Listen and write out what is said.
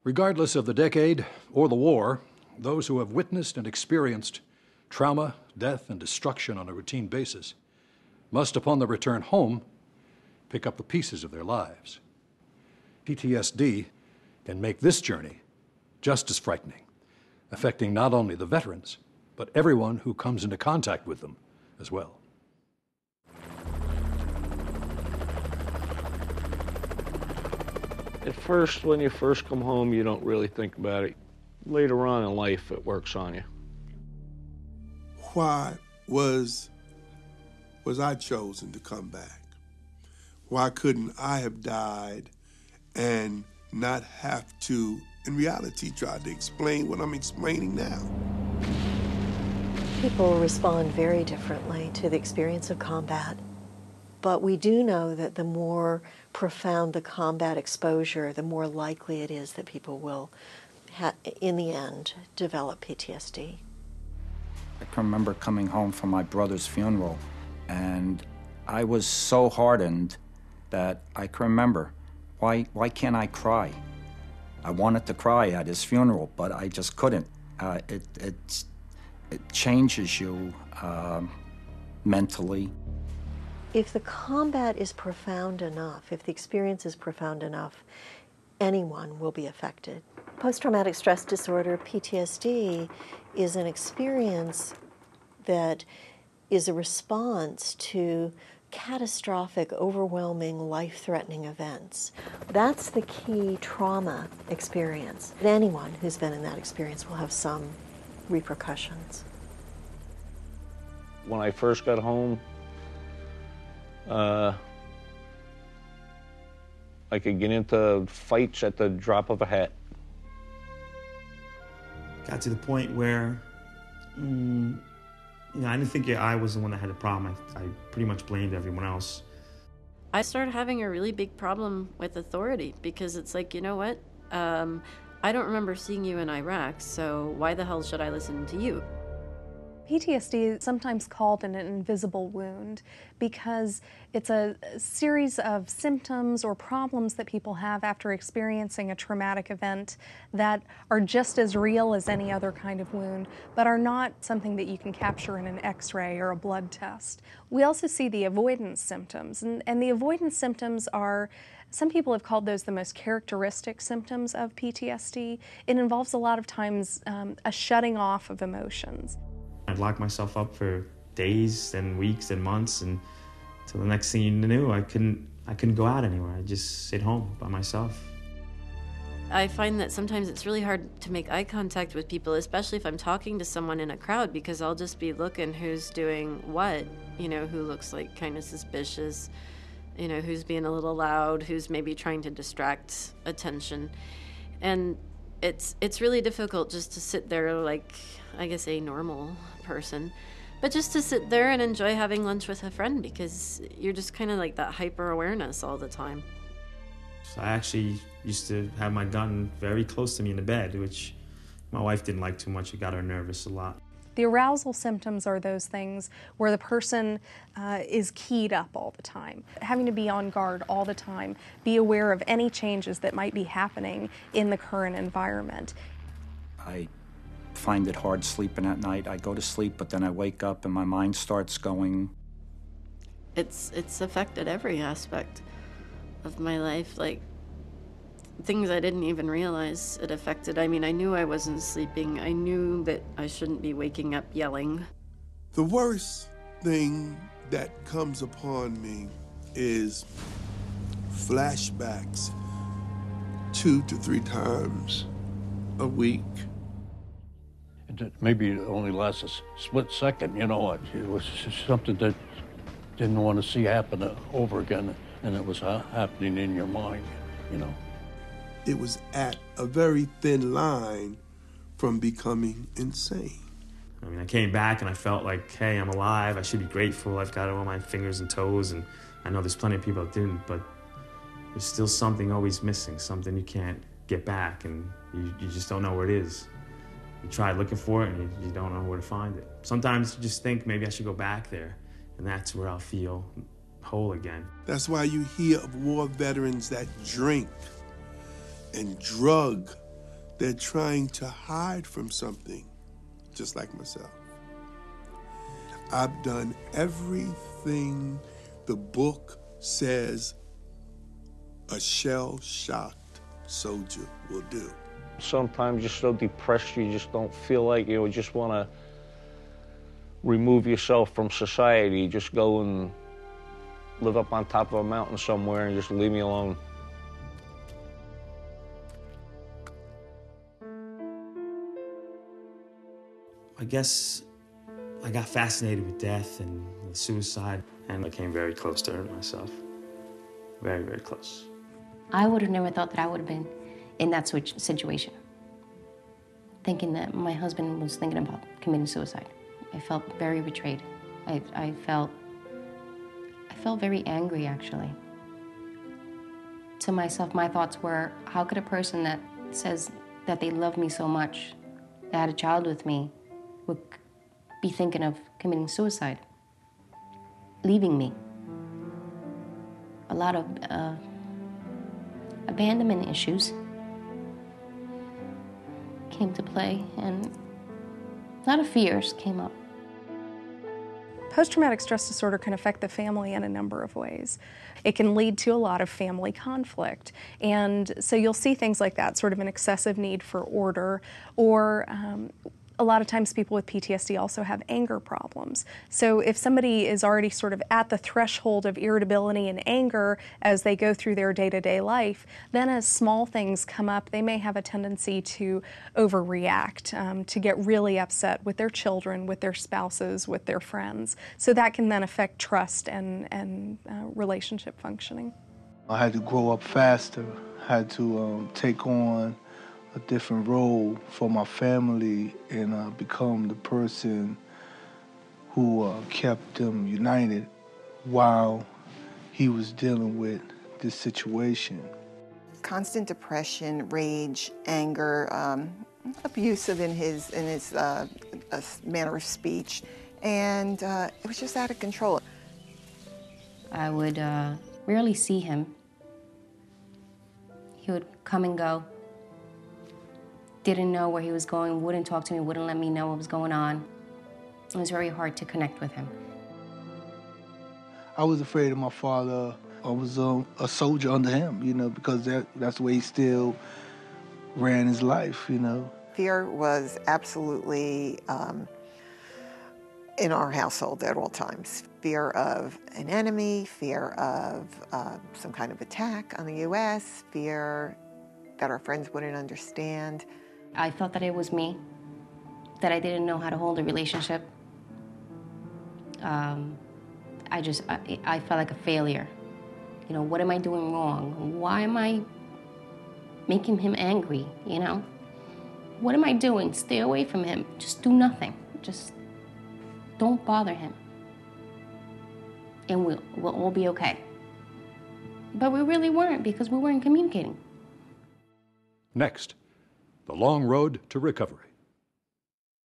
Regardless of the decade or the war, those who have witnessed and experienced trauma, death, and destruction on a routine basis must, upon their return home, pick up the pieces of their lives. PTSD can make this journey just as frightening, affecting not only the veterans, but everyone who comes into contact with them as well. At first, when you first come home, you don't really think about it. Later on in life, it works on you. Why was I chosen to come back? Why couldn't I have died and not have to, in reality, try to explain what I'm explaining now? People respond very differently to the experience of combat. But we do know that the more profound the combat exposure, the more likely it is that people will, in the end, develop PTSD. I can remember coming home from my brother's funeral, and I was so hardened that I can remember, why can't I cry? I wanted to cry at his funeral, but I just couldn't. It changes you mentally. If the combat is profound enough, if the experience is profound enough, anyone will be affected. Post-traumatic stress disorder, PTSD, is an experience that is a response to catastrophic, overwhelming, life-threatening events. That's the key trauma experience. Anyone who's been in that experience will have some repercussions. When I first got home, I could get into fights at the drop of a hat. Got to the point where, I didn't think I was the one that had a problem. I pretty much blamed everyone else. I started having a really big problem with authority because it's like, you know what? I don't remember seeing you in Iraq, so why the hell should I listen to you? PTSD is sometimes called an invisible wound because it's a series of symptoms or problems that people have after experiencing a traumatic event that are just as real as any other kind of wound, but are not something that you can capture in an X-ray or a blood test. We also see the avoidance symptoms, and the avoidance symptoms are, some people have called those the most characteristic symptoms of PTSD. It involves a lot of times a shutting off of emotions. I'd lock myself up for days and weeks and months, and till the next thing you knew, I couldn't go out anywhere. I'd just sit home by myself. I find that sometimes it's really hard to make eye contact with people, especially if I'm talking to someone in a crowd, because I'll just be looking who's doing what, who looks like kind of suspicious, who's being a little loud, who's maybe trying to distract attention. And it's really difficult just to sit there like, I guess, a normal person, but just to sit there and enjoy having lunch with a friend, because you're just kind of like that hyper awareness all the time. So I actually used to have my gun very close to me in the bed, which my wife didn't like too much. It got her nervous a lot. The arousal symptoms are those things where the person is keyed up all the time, having to be on guard all the time, be aware of any changes that might be happening in the current environment. I find it hard sleeping at night. I go to sleep, but then I wake up and my mind starts going. It's affected every aspect of my life, like things I didn't even realize it affected. I mean, I knew I wasn't sleeping. I knew that I shouldn't be waking up yelling. The worst thing that comes upon me is flashbacks 2 to 3 times a week. Maybe it only lasts a split second, it was just something that didn't want to see happen over again, and it was happening in your mind, It was at a very thin line from becoming insane. I mean, I came back and I felt like, hey, I'm alive, I should be grateful, I've got all my fingers and toes, and I know there's plenty of people that didn't, but there's still something always missing, something you can't get back, and you just don't know where it is. You try looking for it, and you don't know where to find it. Sometimes you just think, maybe I should go back there, and that's where I'll feel whole again. That's why you hear of war veterans that drink and drug They're trying to hide from something, just like myself. I've done everything the book says a shell-shocked soldier will do. Sometimes you're so depressed you just don't feel like you just want to remove yourself from society. Just go and live up on top of a mountain somewhere and just leave me alone. I guess I got fascinated with death and suicide, and I came very close to hurting myself. Very, very close. I would have never thought that I would have been in that situation, thinking that my husband was thinking about committing suicide. I felt very betrayed. I felt very angry, actually. To myself, my thoughts were, how could a person that says that they love me so much, that had a child with me, would be thinking of committing suicide, leaving me? A lot of abandonment issues came to play, and a lot of fears came up. Post-traumatic stress disorder can affect the family in a number of ways. It can lead to a lot of family conflict, and so you'll see things like that, sort of an excessive need for order, or a lot of times people with PTSD also have anger problems. So if somebody is already sort of at the threshold of irritability and anger as they go through their day-to-day life, then as small things come up, they may have a tendency to overreact, to get really upset with their children, with their spouses, with their friends. So that can then affect trust and relationship functioning. I had to grow up faster, had to take on a different role for my family and become the person who kept them united while he was dealing with this situation. Constant depression, rage, anger, abusive in his manner of speech, and it was just out of control. I would rarely see him. He would come and go. Didn't know where he was going, wouldn't talk to me, wouldn't let me know what was going on. It was very hard to connect with him. I was afraid of my father. I was a soldier under him, you know, because that's the way he still ran his life, you know. Fear was absolutely in our household at all times. Fear of an enemy, fear of some kind of attack on the U.S., fear that our friends wouldn't understand. I thought that it was me, that I didn't know how to hold a relationship. I felt like a failure. You know, what am I doing wrong? Why am I making him angry, you know? What am I doing? Stay away from him. Just do nothing. Just don't bother him. And we'll all be okay. But we really weren't, because we weren't communicating. Next, the long road to recovery.